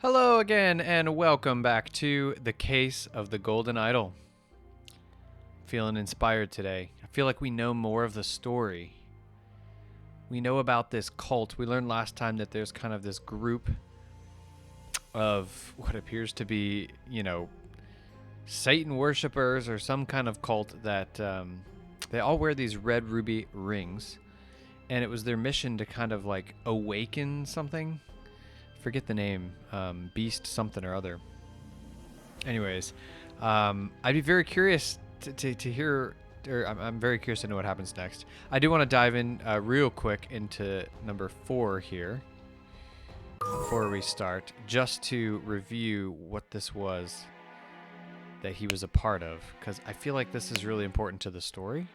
Hello again, and welcome back to The Case of the Golden Idol. Feeling inspired today. I feel like we know more of the story. We know about this cult. We learned last time that there's kind of this group of what appears to be, Satan worshippers or some kind of cult that they all wear these red ruby rings. And it was their mission to kind of like awaken something. Forget the name, beast something or other. Anyways, I'd be very curious to hear, or I'm very curious to know what happens next. I do want to dive in real quick into number 4 here before we start, just to review what this was that he was a part of, because I feel like this is really important to the story.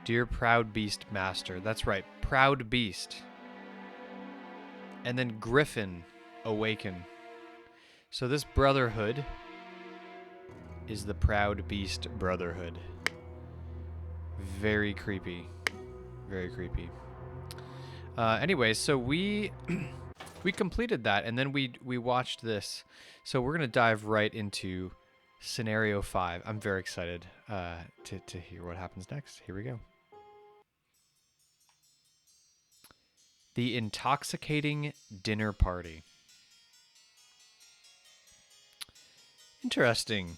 Dear Proud Beast Master. That's right, Proud Beast. And then Griffin Awaken. So this brotherhood is the Proud Beast Brotherhood. Very creepy. Very creepy. Anyway, so we we completed that, and then we watched this. So we're going to dive right into Scenario 5. I'm very excited to hear what happens next. Here we go. The Intoxicating Dinner Party. Interesting.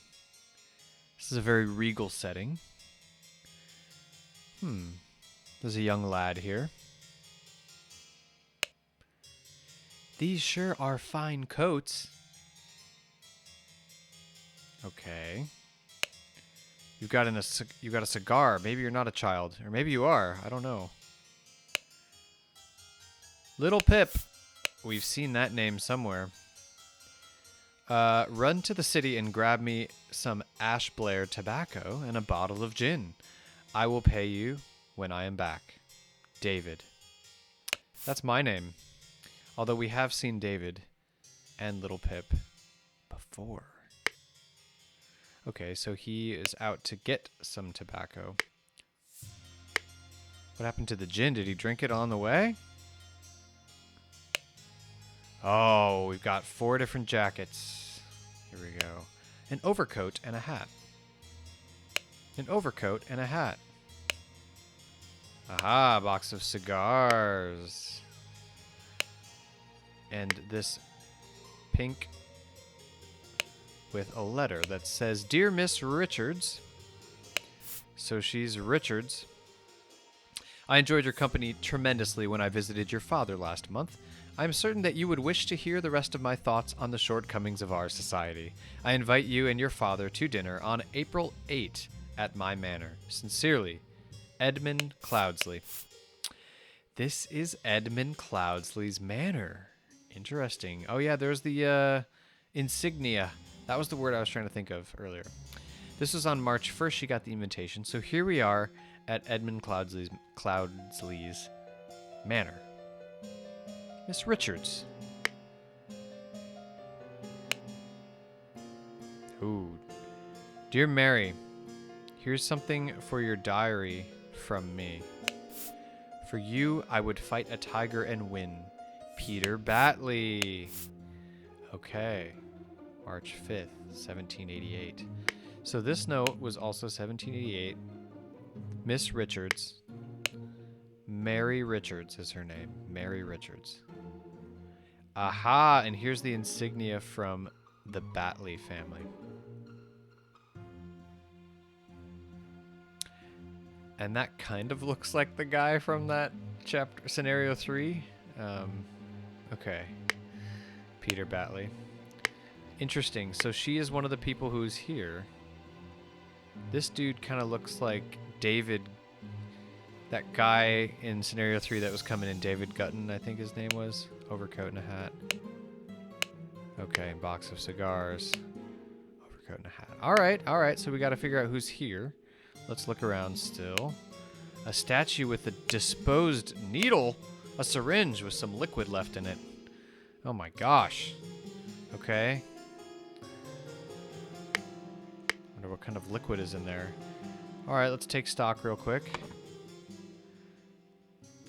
This is a very regal setting. There's a young lad here. These sure are fine coats. Okay. You've got a cigar. Maybe you're not a child, or maybe you are. I don't know. Little Pip. We've seen that name somewhere. Run to the city and grab me some Ash Blair tobacco and a bottle of gin. I will pay you when I am back. David. That's my name. Although we have seen David and Little Pip before. Okay, so he is out to get some tobacco. What happened to the gin? Did he drink it on the way? Oh, we've got 4 different jackets. Here we go. An overcoat and a hat. An overcoat and a hat. Aha, box of cigars. And this pink with a letter that says, Dear Miss Richards. So she's Richards. I enjoyed your company tremendously when I visited your father last month. I am certain that you would wish to hear the rest of my thoughts on the shortcomings of our society. I invite you and your father to dinner on April 8 at my manor. Sincerely, Edmund Cloudsley. This is Edmund Cloudsley's manor. Interesting. Oh yeah, there's the insignia. That was the word I was trying to think of earlier. This was on March 1st she got the invitation. So here we are at Edmund Cloudsley's manor. Miss Richards. Ooh. Dear Mary, here's something for your diary from me. For you, I would fight a tiger and win. Peter Batley. Okay. March 5th, 1788. So this note was also 1788. Miss Richards. Mary Richards is her name. Mary Richards. Aha! And here's the insignia from the Batley family. And that kind of looks like the guy from that chapter, Scenario 3. Okay. Peter Batley. Interesting. So she is one of the people who's here. This dude kind of looks like David, that guy in Scenario 3 that was coming in, David Gutton, I think his name was. Overcoat and a hat. Okay, box of cigars. Overcoat and a hat. All right, so we got to figure out who's here. Let's look around still. A statue with a disposed needle. A syringe with some liquid left in it. Oh my gosh. Okay. Wonder what kind of liquid is in there. All right, let's take stock real quick.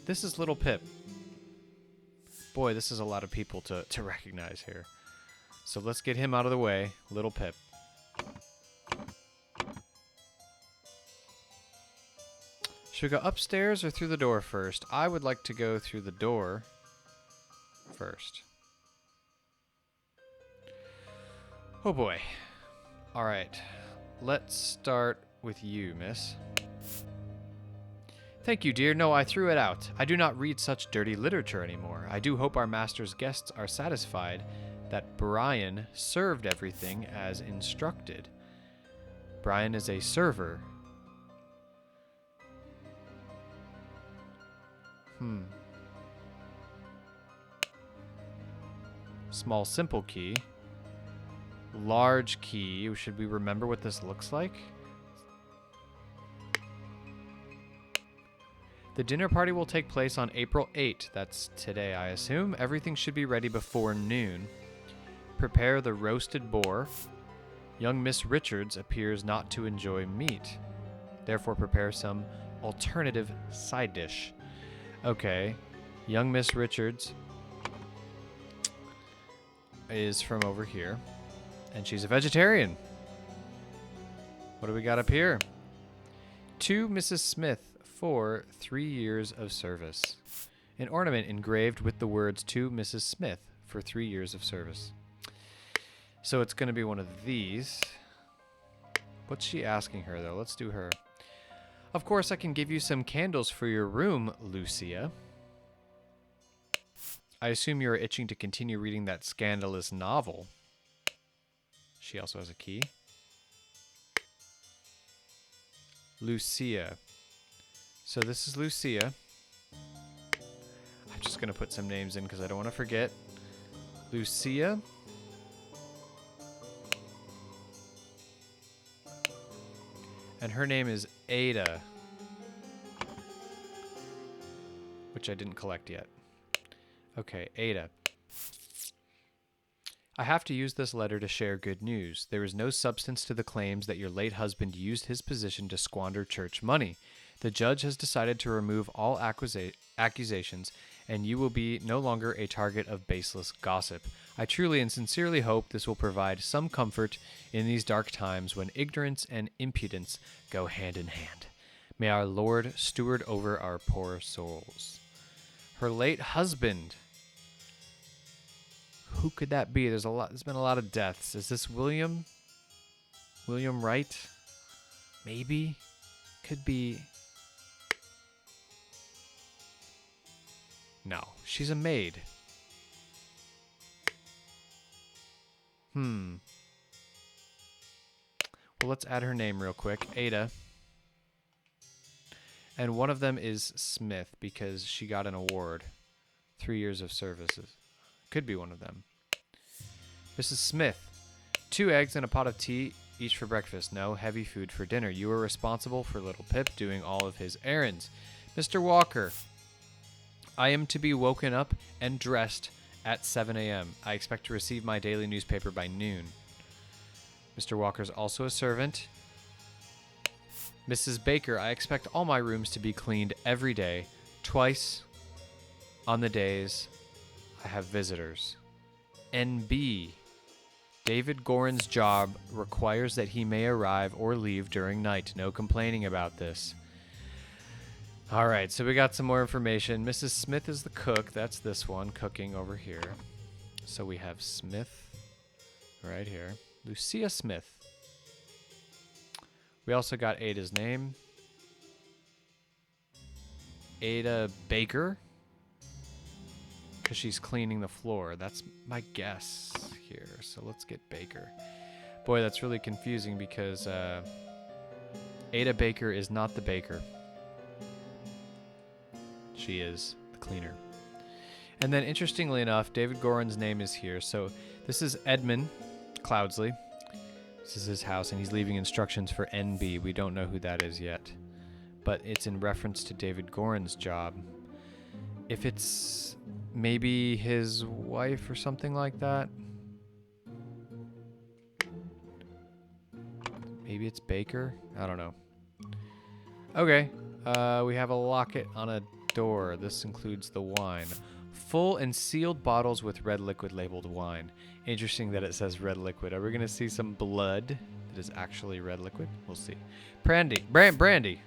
This is Little Pip. Boy, this is a lot of people to recognize here. So let's get him out of the way. Little Pip. Should we go upstairs or through the door first? I would like to go through the door first. Oh boy. All right. Let's start with you, miss. Thank you, dear. No, I threw it out. I do not read such dirty literature anymore. I do hope our master's guests are satisfied that Brian served everything as instructed. Brian is a server. Small simple key. Large key. Should we remember what this looks like? The dinner party will take place on April 8th. That's today, I assume. Everything should be ready before noon. Prepare the roasted boar. Young Miss Richards appears not to enjoy meat. Therefore, prepare some alternative side dish. Okay. Young Miss Richards is from over here. And she's a vegetarian. What do we got up here? To Mrs. Smith for 3 years of service. An ornament engraved with the words to Mrs. Smith for 3 years of service. So it's going to be one of these. What's she asking her, though? Let's do her. Of course, I can give you some candles for your room, Lucia. I assume you're itching to continue reading that scandalous novel. She also has a key. Lucia. So this is Lucia. I'm just going to put some names in because I don't want to forget. Lucia. And her name is Ada. Which I didn't collect yet. Okay, Ada. I have to use this letter to share good news. There is no substance to the claims that your late husband used his position to squander church money. The judge has decided to remove all accusations, and you will be no longer a target of baseless gossip. I truly and sincerely hope this will provide some comfort in these dark times when ignorance and impudence go hand in hand. May our Lord steward over our poor souls. Her late husband. Who could that be? There's been a lot of deaths. Is this William? William Wright? Maybe? Could be. No, she's a maid. Well, let's add her name real quick. Ada. And one of them is Smith because she got an award. 3 years of services. Could be one of them. Mrs. Smith. 2 eggs and a pot of tea, each for breakfast. No heavy food for dinner. You are responsible for little Pip doing all of his errands. Mr. Walker. I am to be woken up and dressed at 7 a.m. I expect to receive my daily newspaper by noon. Mr. Walker's also a servant. Mrs. Baker, I expect all my rooms to be cleaned every day, twice on the days I have visitors. NB. David Gorin's job requires that he may arrive or leave during night. No complaining about this. All right, so we got some more information. Mrs. Smith is the cook. That's this one, cooking over here. So we have Smith right here. Lucia Smith. We also got Ada's name. Ada Baker. Because she's cleaning the floor. That's my guess here. So let's get Baker. Boy, that's really confusing because Ada Baker is not the baker. She is the cleaner. And then, interestingly enough, David Gorin's name is here. So this is Edmund Cloudsley. This is his house, and he's leaving instructions for NB. We don't know who that is yet. But it's in reference to David Gorin's job. If it's maybe his wife or something like that. Maybe it's Baker. I don't know. Okay. We have a locket on a door. This includes the wine. Full and sealed bottles with red liquid labeled wine. Interesting that it says red liquid. Are we going to see some blood that is actually red liquid? We'll see. Brandy. Brandy.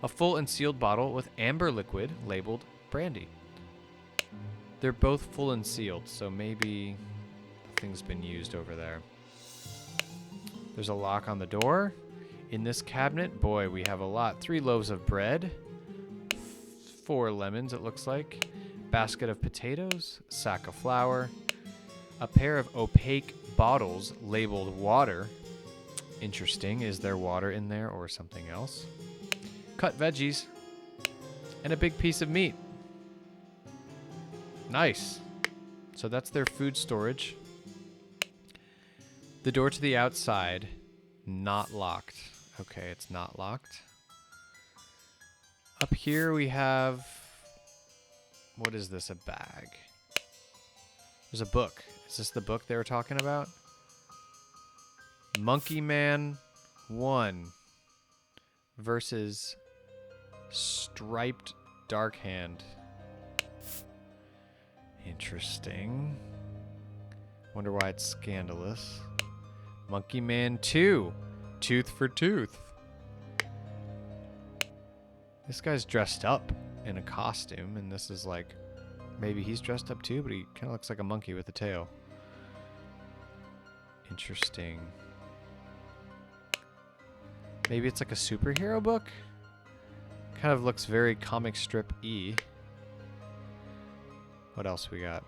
A full and sealed bottle with amber liquid labeled brandy. They're both full and sealed, so maybe thing's been used over there. There's a lock on the door. In this cabinet, boy, we have a lot. 3 loaves of bread. 4 lemons, it looks like. Basket of potatoes. Sack of flour. A pair of opaque bottles labeled water. Interesting. Is there water in there or something else? Cut veggies. And a big piece of meat. Nice. So that's their food storage. The door to the outside, not locked. Okay, it's not locked. Up here we have, what is this, a bag? There's a book. Is this the book they were talking about? Monkey Man 1 versus Striped Dark Hand. Interesting. Wonder why it's scandalous. Monkey Man 2. Tooth for tooth. This guy's dressed up in a costume, and this is like, maybe he's dressed up too, but he kind of looks like a monkey with a tail. Interesting. Maybe it's like a superhero book? Kind of looks very comic strip-y. What else we got?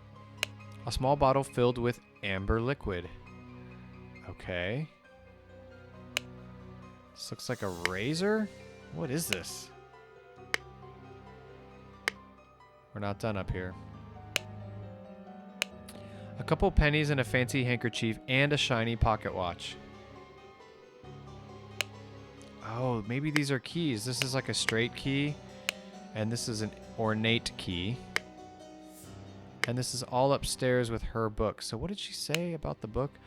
A small bottle filled with amber liquid. Okay. This looks like a razor? What is this? We're not done up here. A couple pennies and a fancy handkerchief and a shiny pocket watch. Oh, maybe these are keys. This is like a straight key, and this is an ornate key. And this is all upstairs with her book. So what did she say about the book?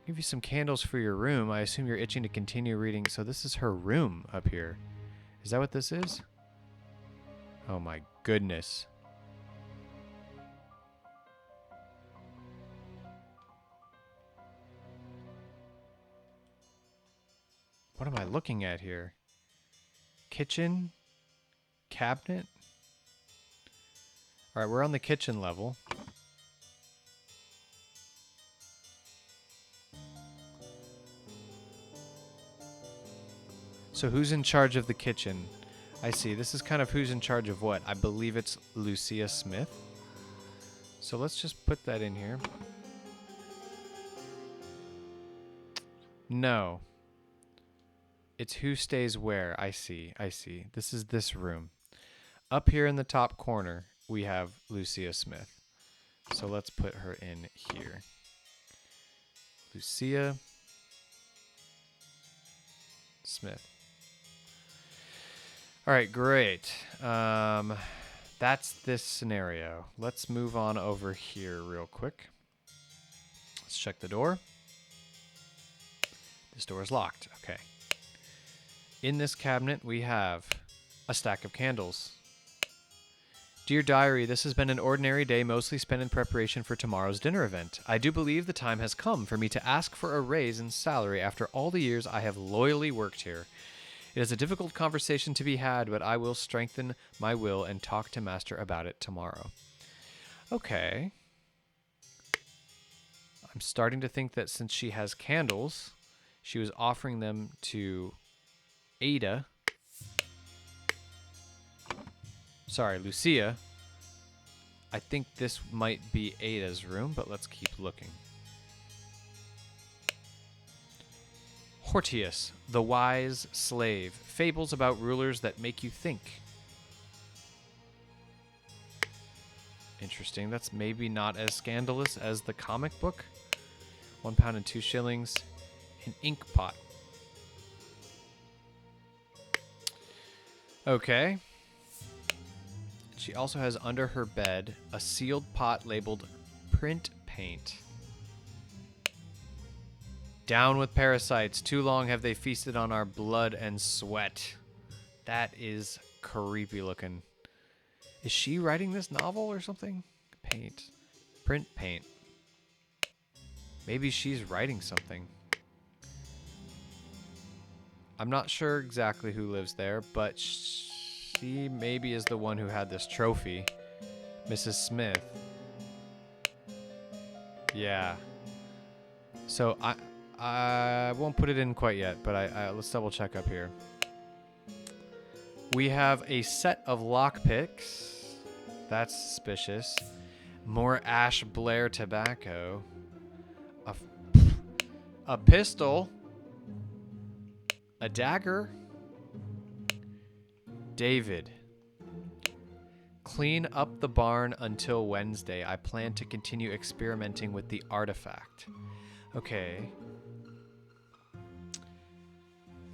Give you some candles for your room. I assume you're itching to continue reading. So this is her room up here. Is that what this is? Oh my goodness. What am I looking at here? Kitchen? Cabinet? Alright, we're on the kitchen level. So who's in charge of the kitchen? I see. This is kind of who's in charge of what. I believe it's Lucia Smith. So let's just put that in here. No. It's who stays where. I see. This is this room. Up here in the top corner, we have Lucia Smith. So let's put her in here. Lucia Smith. All right, great. That's this scenario. Let's move on over here real quick. Let's check the door. This door is locked. Okay. In this cabinet, we have a stack of candles. Dear Diary, this has been an ordinary day mostly spent in preparation for tomorrow's dinner event. I do believe the time has come for me to ask for a raise in salary after all the years I have loyally worked here. It is a difficult conversation to be had, but I will strengthen my will and talk to Master about it tomorrow. Okay. I'm starting to think that since she has candles, she was offering them to Ada. Sorry, Lucia. I think this might be Ada's room, but let's keep looking. Hortius, the wise slave. Fables about rulers that make you think. Interesting. That's maybe not as scandalous as the comic book. £1 and 2 shillings. An ink pot. Okay. She also has under her bed a sealed pot labeled print paint. Down with parasites. Too long have they feasted on our blood and sweat. That is creepy looking. Is she writing this novel or something? Paint. Print paint. Maybe she's writing something. I'm not sure exactly who lives there, but she maybe is the one who had this trophy. Mrs. Smith. Yeah. So I won't put it in quite yet, but let's double check up here. We have a set of lockpicks. That's suspicious. More Ash Blair tobacco. A pistol. A dagger. David. Clean up the barn until Wednesday. I plan to continue experimenting with the artifact. Okay.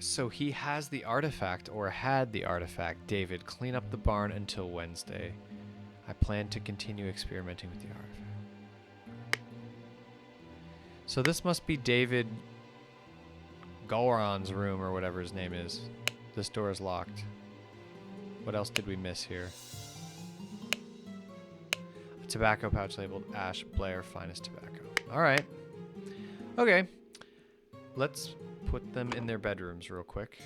So he has the artifact, or had the artifact. David, clean up the barn until Wednesday. I plan to continue experimenting with the artifact. So this must be David Goron's room, or whatever his name is. This door is locked. What else did we miss here? A tobacco pouch labeled Ash Blair Finest Tobacco. All right. Okay. Let's put them in their bedrooms real quick.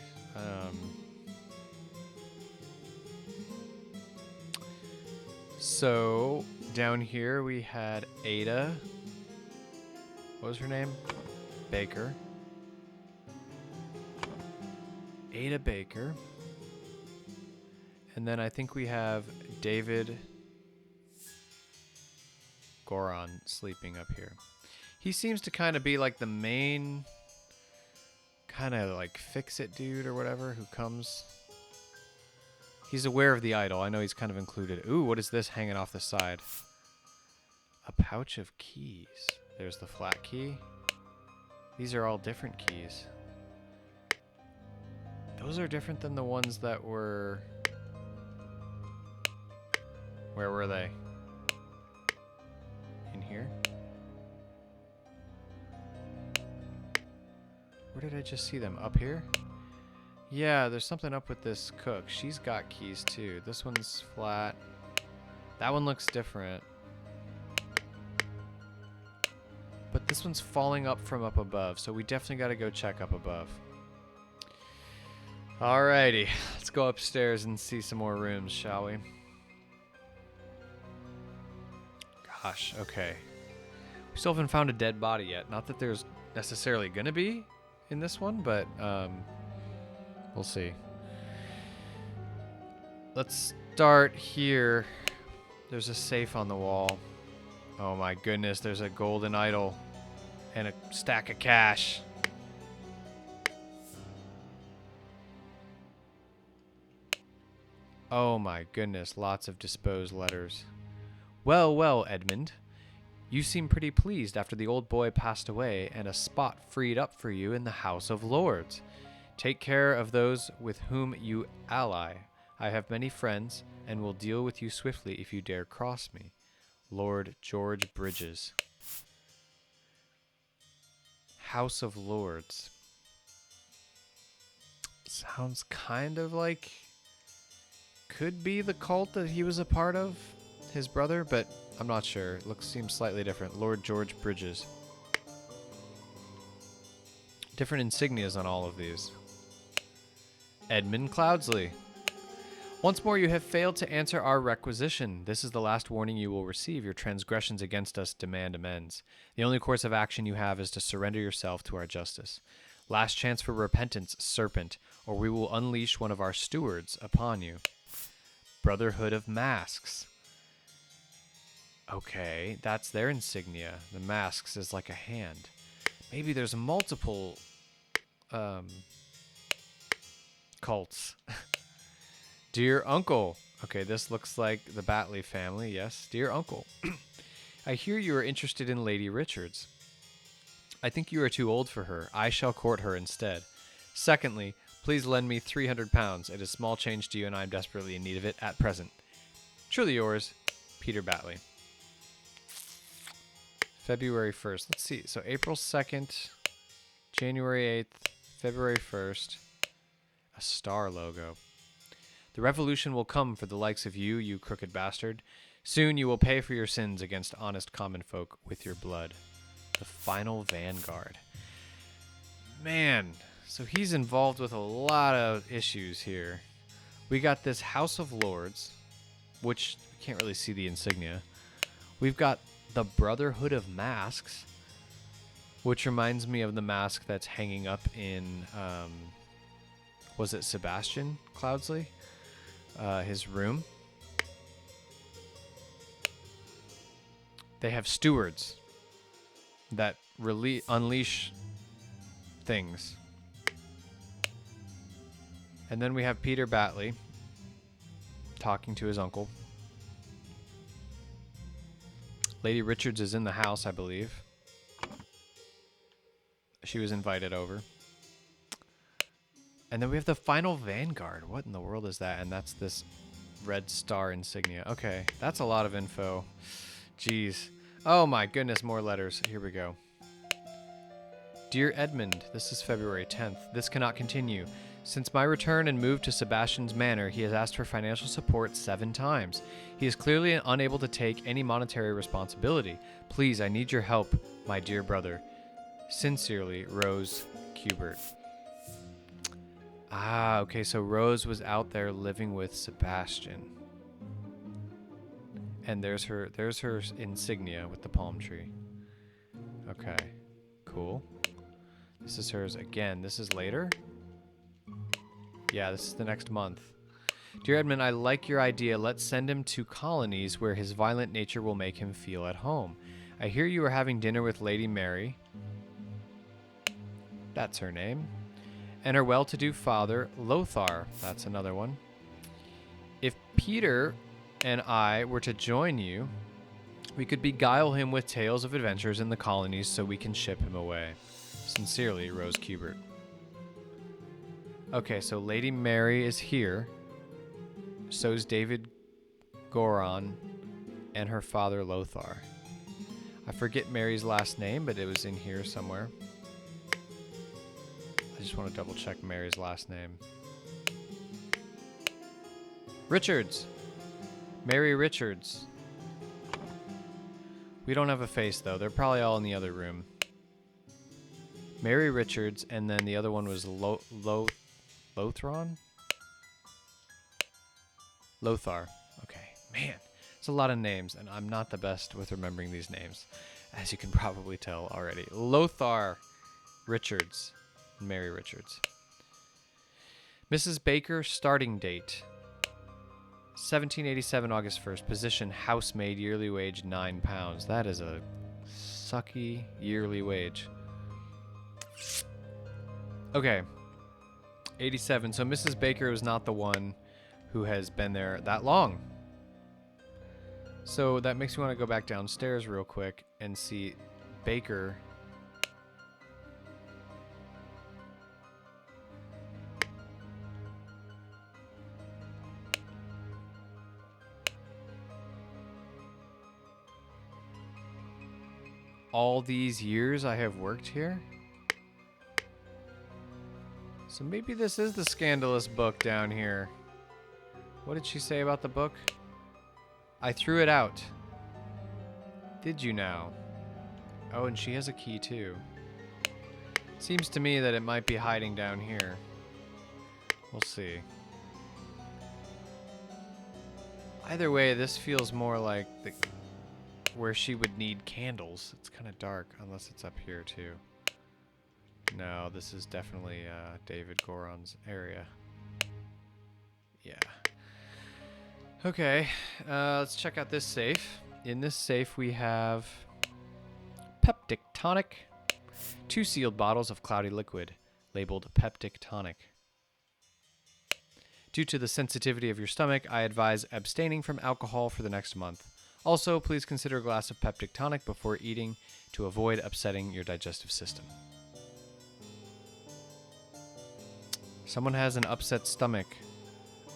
So down here we had Ada. What was her name? Baker. Ada Baker. And then I think we have David Goron sleeping up here. He seems to kind of be like the main kind of like fix-it dude or whatever who comes. He's aware of the idol. I know he's kind of included. Ooh, what is this hanging off the side? A pouch of keys. There's the flat key. These are all different keys. Those are different than the ones that were... Where were they? In here? Where did I just see them? Up here? Yeah, there's something up with this cook. She's got keys too. This one's flat. That one looks different. But this one's falling up from up above, so we definitely got to go check up above. Alrighty, let's go upstairs and see some more rooms, shall we? Gosh, okay. We still haven't found a dead body yet. Not that there's necessarily gonna be in this one, but we'll see. Let's start here. There's a safe on the wall. Oh my goodness, there's a golden idol and a stack of cash. Oh my goodness, lots of disposed letters. Well, well, Edmund. You seem pretty pleased after the old boy passed away and a spot freed up for you in the House of Lords. Take care of those with whom you ally. I have many friends and will deal with you swiftly if you dare cross me. Lord George Bridges. House of Lords. Sounds kind of like... could be the cult that he was a part of, his brother, but I'm not sure. Seems slightly different. Lord George Bridges. Different insignias on all of these. Edmund Cloudsley. Once more you have failed to answer our requisition. This is the last warning you will receive. Your transgressions against us demand amends. The only course of action you have is to surrender yourself to our justice. Last chance for repentance, serpent, or we will unleash one of our stewards upon you. Brotherhood of Masks. Okay, that's their insignia. The masks is like a hand. Maybe there's multiple cults. Dear Uncle. Okay, this looks like the Batley family. Yes, dear Uncle. I hear you are interested in Lady Richards. I think you are too old for her. I shall court her instead. Secondly, please lend me 300 pounds. It is small change to you, and I am desperately in need of it at present. Truly yours, Peter Batley. February 1st. Let's see. So April 2nd, January 8th, February 1st. A star logo. The revolution will come for the likes of you, you crooked bastard. Soon you will pay for your sins against honest common folk with your blood. The final vanguard. Man, so he's involved with a lot of issues here. We got this House of Lords, which we can't really see the insignia. We've got the Brotherhood of Masks, which reminds me of the mask that's hanging up in, was it Sebastian Cloudsley? His room. They have stewards that unleash things. And then we have Peter Batley talking to his uncle. Lady Richards is in the house, I believe. She was invited over. And then we have the final vanguard. What in the world is that? And that's this red star insignia. Okay, that's a lot of info. Jeez. Oh my goodness, more letters. Here we go. Dear Edmund, this is February 10th. This cannot continue. Since my return and move to Sebastian's Manor, he has asked for financial support 7 times. He is clearly unable to take any monetary responsibility. Please, I need your help, my dear brother. Sincerely, Rose Kubert. Ah, okay, so Rose was out there living with Sebastian. And there's her insignia with the palm tree. Okay, cool. This is hers again. This is later? Yeah, this is the next month. Dear Edmund, I like your idea. Let's send him to colonies where his violent nature will make him feel at home. I hear you are having dinner with Lady Mary. That's her name. And her well-to-do father, Lothar. That's another one. If Peter and I were to join you, we could beguile him with tales of adventures in the colonies so we can ship him away. Sincerely, Rose Kubert. Okay, so Lady Mary is here. So's David Goron and her father Lothar. I forget Mary's last name, but it was in here somewhere. I just want to double check Mary's last name. Richards. Mary Richards. We don't have a face, though. They're probably all in the other room. Mary Richards, and then the other one was Lothron? Lothar. Okay. Man, it's a lot of names, and I'm not the best with remembering these names, as you can probably tell already. Lothar Richards. Mary Richards. Mrs. Baker, starting date. 1787, August 1st. Position, housemaid, yearly wage, £9. That is a sucky yearly wage. Okay. 87. So Mrs. Baker was not the one who has been there that long. So that makes me want to go back downstairs real quick and see Baker. All these years I have worked here? So maybe this is the scandalous book down here. What did she say about the book? I threw it out. Did you now? Oh, and she has a key too. Seems to me that it might be hiding down here. We'll see. Either way, this feels more like where she would need candles. It's kind of dark, unless it's up here too. No, this is definitely David Goron's area. Yeah. Okay, let's check out this safe. In this safe we have Peptic Tonic. 2 sealed bottles of cloudy liquid, labeled Peptic Tonic. Due to the sensitivity of your stomach, I advise abstaining from alcohol for the next month. Also, please consider a glass of Peptic Tonic before eating to avoid upsetting your digestive system. Someone has an upset stomach.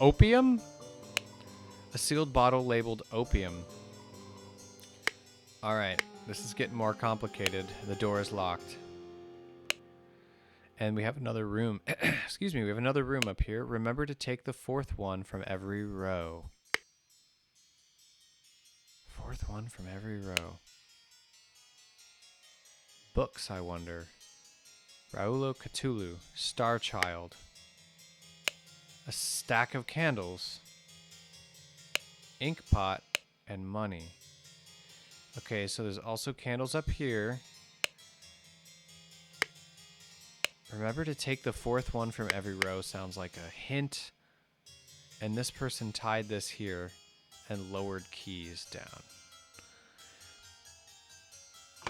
Opium? A sealed bottle labeled opium. Alright, this is getting more complicated. The door is locked. And we have another room. Excuse me, we have another room up here. Remember to take the fourth one from every row. Fourth one from every row. Books, I wonder. Raulo Cthulhu, Star Child. A stack of candles. Ink pot and money. Okay, so there's also candles up here. Remember to take the fourth one from every row sounds like a hint. And this person tied this here and lowered keys down.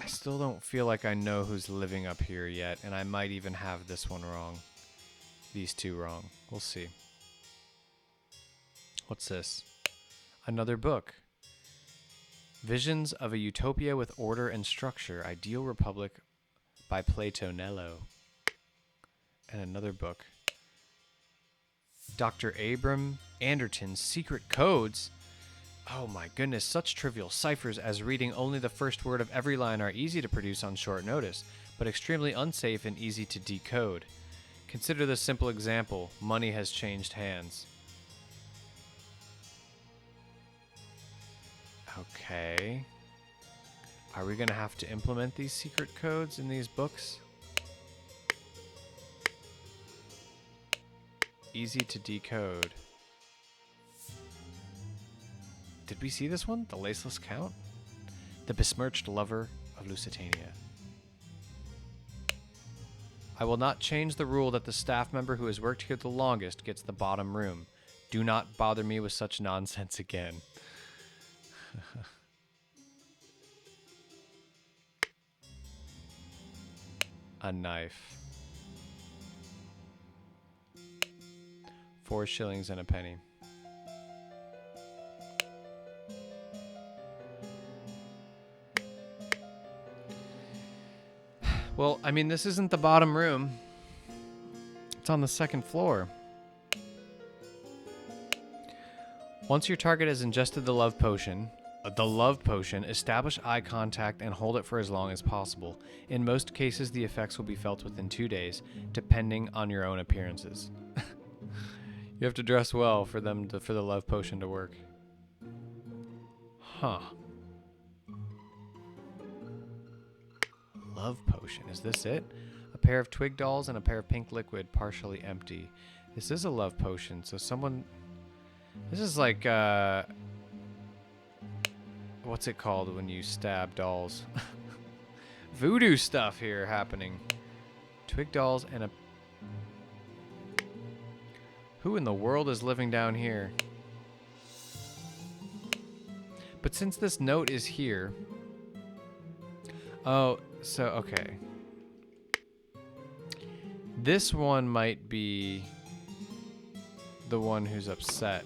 I still don't feel like I know who's living up here yet, and I might even have this one wrong. These two wrong. We'll see. What's this? Another book. Visions of a Utopia with Order and Structure, Ideal Republic by Plato Nello. And another book. Dr. Abram Anderton's Secret Codes. Oh my goodness, such trivial ciphers as reading only the first word of every line are easy to produce on short notice, but extremely unsafe and easy to decode. Consider this simple example. Money has changed hands. Okay. Are we going to have to implement these secret codes in these books? Easy to decode. Did we see this one? The Laceless Count? The Besmirched Lover of Lusitania. I will not change the rule that the staff member who has worked here the longest gets the bottom room. Do not bother me with such nonsense again. A knife. 4 shillings and a penny. Well, I mean, this isn't the bottom room. It's on the second floor. Once your target has ingested the love potion, establish eye contact and hold it for as long as possible. In most cases, the effects will be felt within 2 days, depending on your own appearances. You have to dress well for the love potion to work. Huh. Love potion. Is this it? A pair of twig dolls and a pair of pink liquid, partially empty. This is a love potion, so someone... This is like, what's it called when you stab dolls? Voodoo stuff here happening. Twig dolls and a... Who in the world is living down here? But since this note is here... Oh, so, okay. This one might be the one who's upset.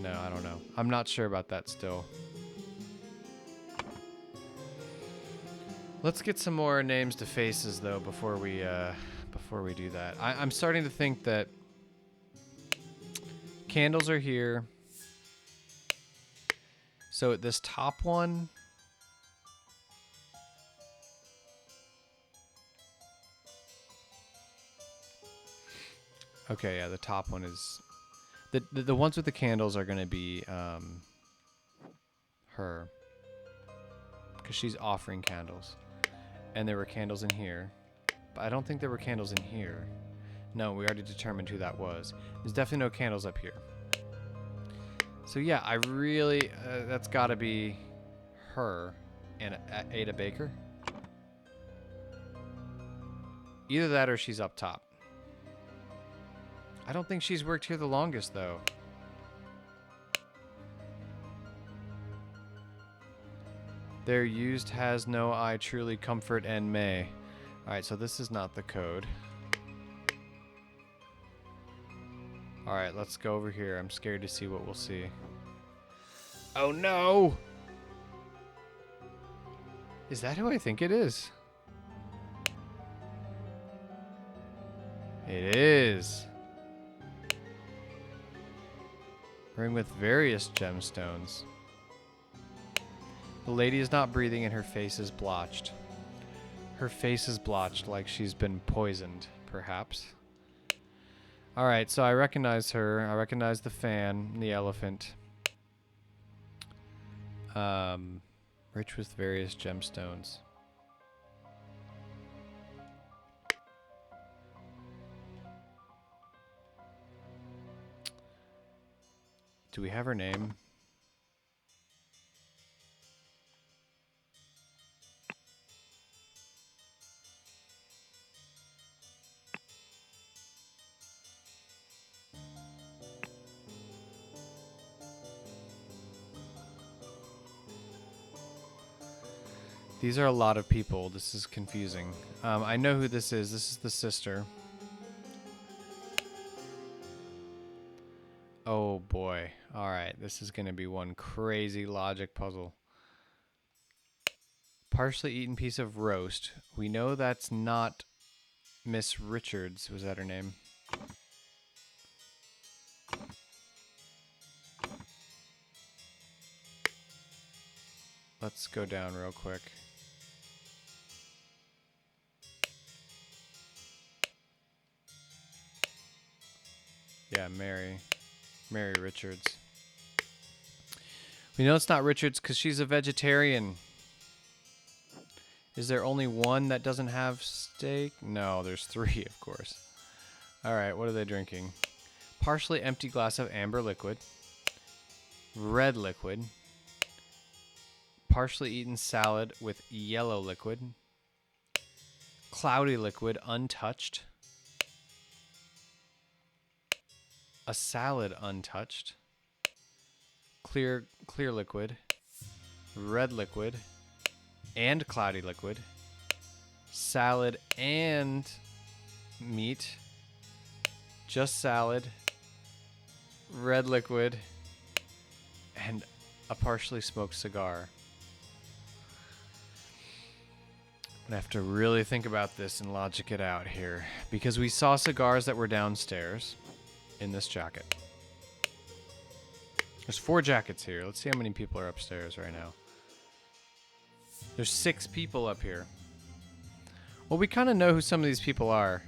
No, I don't know. I'm not sure about that still. Let's get some more names to faces, though, before we do that. I'm starting to think that candles are here. So this top one... Okay, yeah, the top one is... The ones with the candles are going to be her. Because she's offering candles. And there were candles in here. But I don't think there were candles in here. No, we already determined who that was. There's definitely no candles up here. So yeah, I really... that's got to be her and Ada Baker. Either that or she's up top. I don't think she's worked here the longest, though. Their used has no I truly comfort and may. Alright, so this is not the code. Alright, let's go over here. I'm scared to see what we'll see. Oh no! Is that who I think it is? It is. Ring with various gemstones. The lady is not breathing and her face is blotched. Her face is blotched like she's been poisoned, perhaps. Alright, so I recognize her. I recognize the fan, the elephant. Rich with various gemstones. Do we have her name? These are a lot of people. This is confusing. I know who this is. This is the sister. Oh boy. Alright, this is going to be one crazy logic puzzle. Partially eaten piece of roast. We know that's not Miss Richards. Was that her name? Let's go down real quick. Yeah, Mary Richards. We know it's not Richards because she's a vegetarian. Is there only one that doesn't have steak? No, there's 3, of course. Alright, what are they drinking? Partially empty glass of amber liquid. Red liquid. Partially eaten salad with yellow liquid. Cloudy liquid, untouched. A salad untouched. Clear liquid. Red liquid. And cloudy liquid. Salad and meat. Just salad. Red liquid. And a partially smoked cigar. I have to really think about this and logic it out here. Because we saw cigars that were downstairs in this jacket. There's 4 jackets here. Let's see how many people are upstairs right now. There's 6 people up here. Well, we kind of know who some of these people are.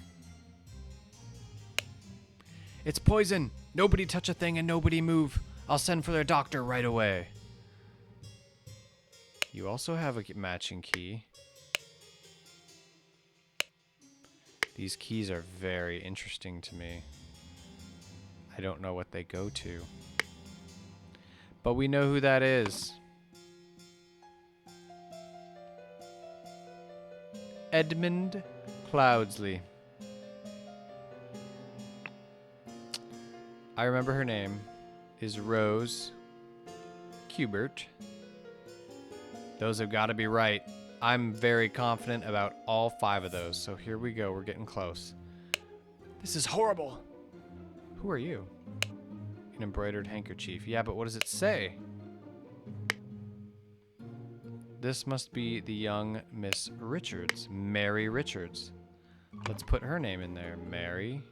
It's poison. Nobody touch a thing and nobody move. I'll send for their doctor right away. You also have a matching key. These keys are very interesting to me. I don't know what they go to. But we know who that is. Edmund Cloudsley. I remember her name is Rose Kubert. Those have got to be right. I'm very confident about all 5 of those. So here we go. We're getting close. This is horrible. Who are you? An embroidered handkerchief. Yeah, but what does it say? This must be the young Miss Richards. Mary Richards. Let's put her name in there. Mary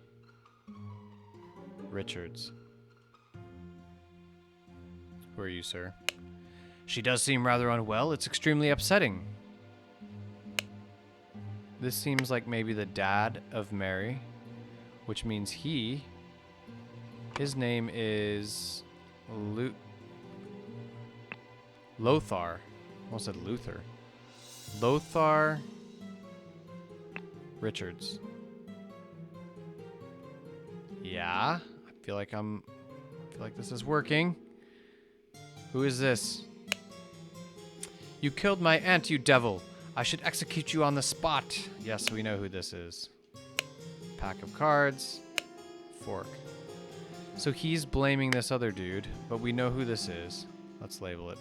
Richards. Who are you, sir? She does seem rather unwell. It's extremely upsetting. This seems like maybe the dad of Mary, which means his name is Lothar. Almost said Luther. Lothar Richards. Yeah, I feel like this is working. Who is this? You killed my aunt, you devil. I should execute you on the spot. Yes, we know who this is. Pack of cards. Fork. So he's blaming this other dude, but we know who this is. Let's label it.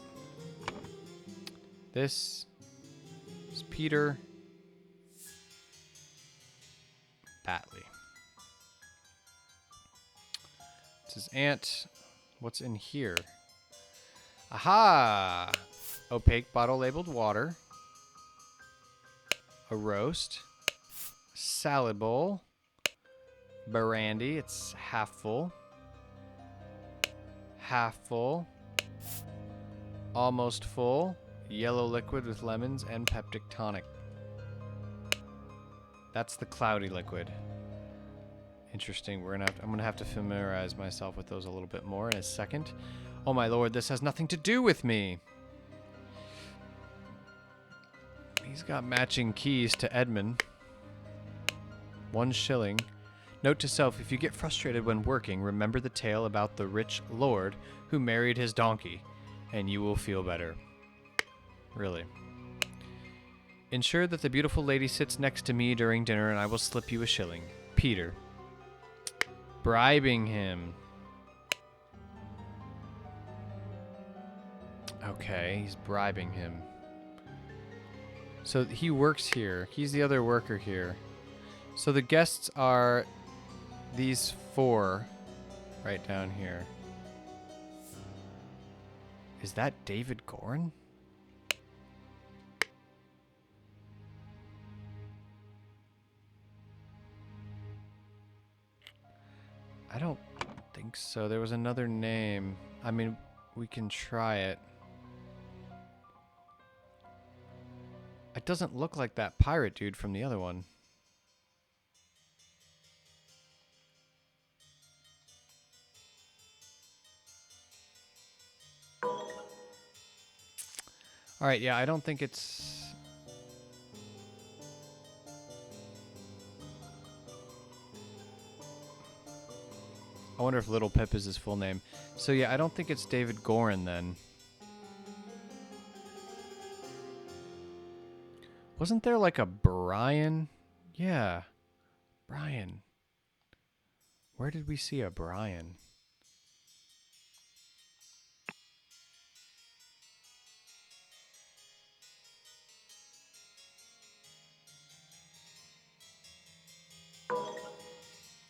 This is Peter Batley. It's his aunt. What's in here? Aha! Opaque bottle labeled water. A roast. Salad bowl. Brandy. It's half full. Half full. Almost full. Yellow liquid with lemons and peptic tonic. That's the cloudy liquid. Interesting. I'm gonna have to familiarize myself with those a little bit more in a second. Oh my lord, this has nothing to do with me. He's got matching keys to Edmund. 1 shilling. Note to self, if you get frustrated when working, remember the tale about the rich lord who married his donkey, and you will feel better. Really. Ensure that the beautiful lady sits next to me during dinner and I will slip you a shilling. Peter. Bribing him. Okay, he's bribing him. So he works here. He's the other worker here. So the guests are these 4 right down here. Is that David Gorin? I don't think so. There was another name. I mean, we can try it. It doesn't look like that pirate dude from the other one. Alright, yeah, I don't think it's... I wonder if Little Pip is his full name. So yeah, I don't think it's David Gorin then. Wasn't there like a Brian? Yeah. Brian. Where did we see a Brian?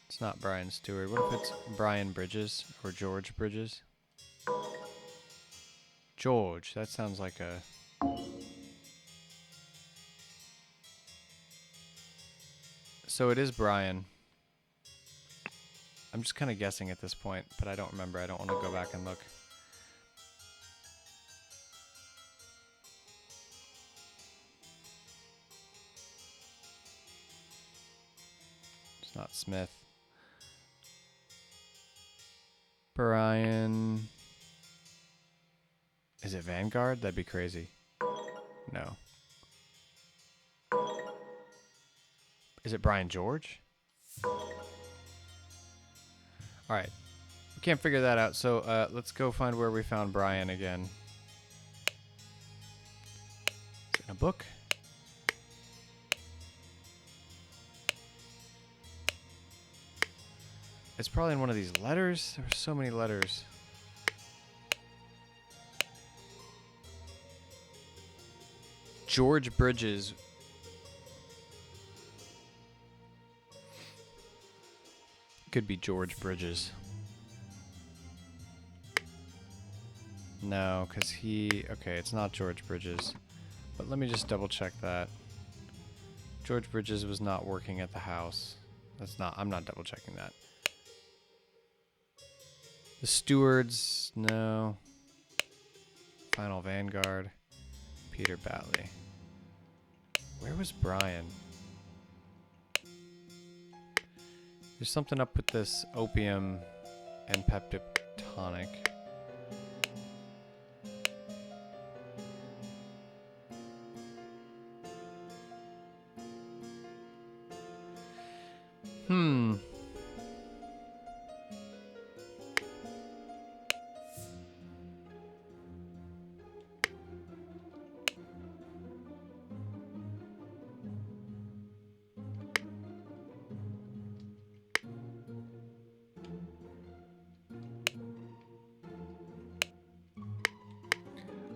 It's not Brian Stewart. What if it's Brian Bridges or George Bridges? George. That sounds like a... So it is Brian. I'm just kind of guessing at this point, but I don't remember. I don't want to go back and look. It's not Smith. Brian... Is it Vanguard? That'd be crazy. No. Is it Brian George? Alright. We can't figure that out, so let's go find where we found Brian again. Is it in a book? It's probably in one of these letters. There were so many letters. George Bridges. Could be George Bridges. No, because he... Okay, it's not George Bridges. But let me just double check that. George Bridges was not working at the house. That's not... I'm not double checking that. The Stewards... No. Final Vanguard. Peter Batley. Where was Brian? There's something up with this opium and peptitonic.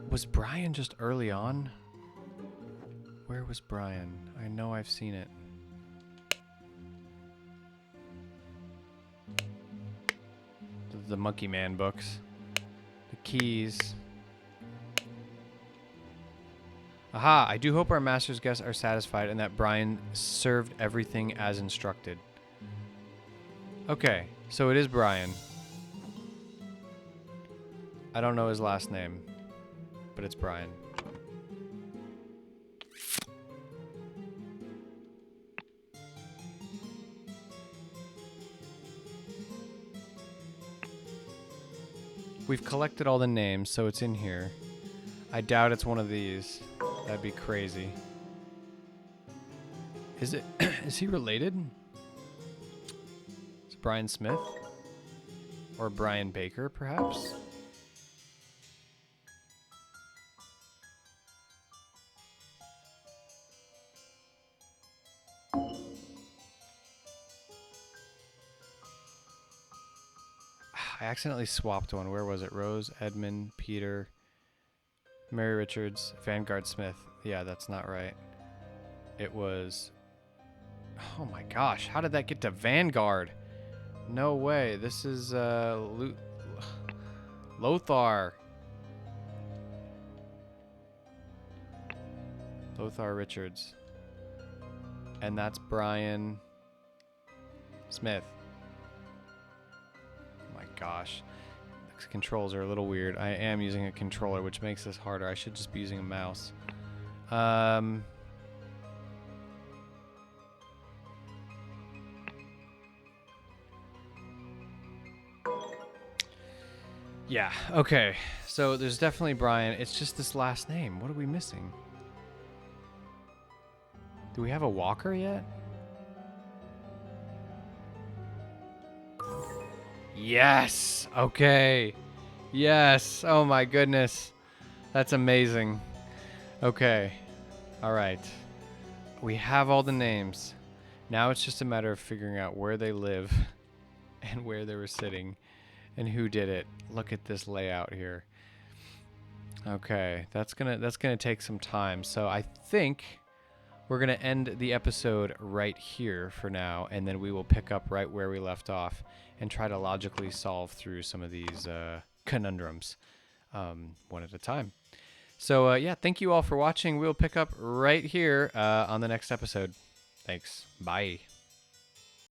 Was Brian just early on? Where was Brian? I know I've seen it. The Monkey Man books. The keys. Aha! I do hope our master's guests are satisfied and that Brian served everything as instructed. Okay, so it is Brian. I don't know his last name, but it's Brian. We've collected all the names, so it's in here. I doubt it's one of these. That'd be crazy. Is it? Is he related? Is it Brian Smith? Or Brian Baker, perhaps? I accidentally swapped one. Where was it? Rose, Edmund, Peter, Mary Richards, Vanguard Smith. Yeah, that's not right. It was... Oh my gosh, how did that get to Vanguard? No way. This is Lothar. Lothar Richards. And that's Brian Smith. Oh my gosh. The controls are a little weird. I am using a controller, which makes this harder. I should just be using a mouse. Yeah, okay. So there's definitely Brian. It's just this last name. What are we missing? Do we have a Walker yet? Yes! Okay. Yes! Oh my goodness. That's amazing. Okay. Alright. We have all the names. Now it's just a matter of figuring out where they live and where they were sitting and who did it. Look at this layout here. Okay, that's gonna take some time. So I think we're gonna end the episode right here for now, and then we will pick up right where we left off and try to logically solve through some of these conundrums one at a time. So yeah, thank you all for watching. We'll pick up right here on the next episode. Thanks. Bye.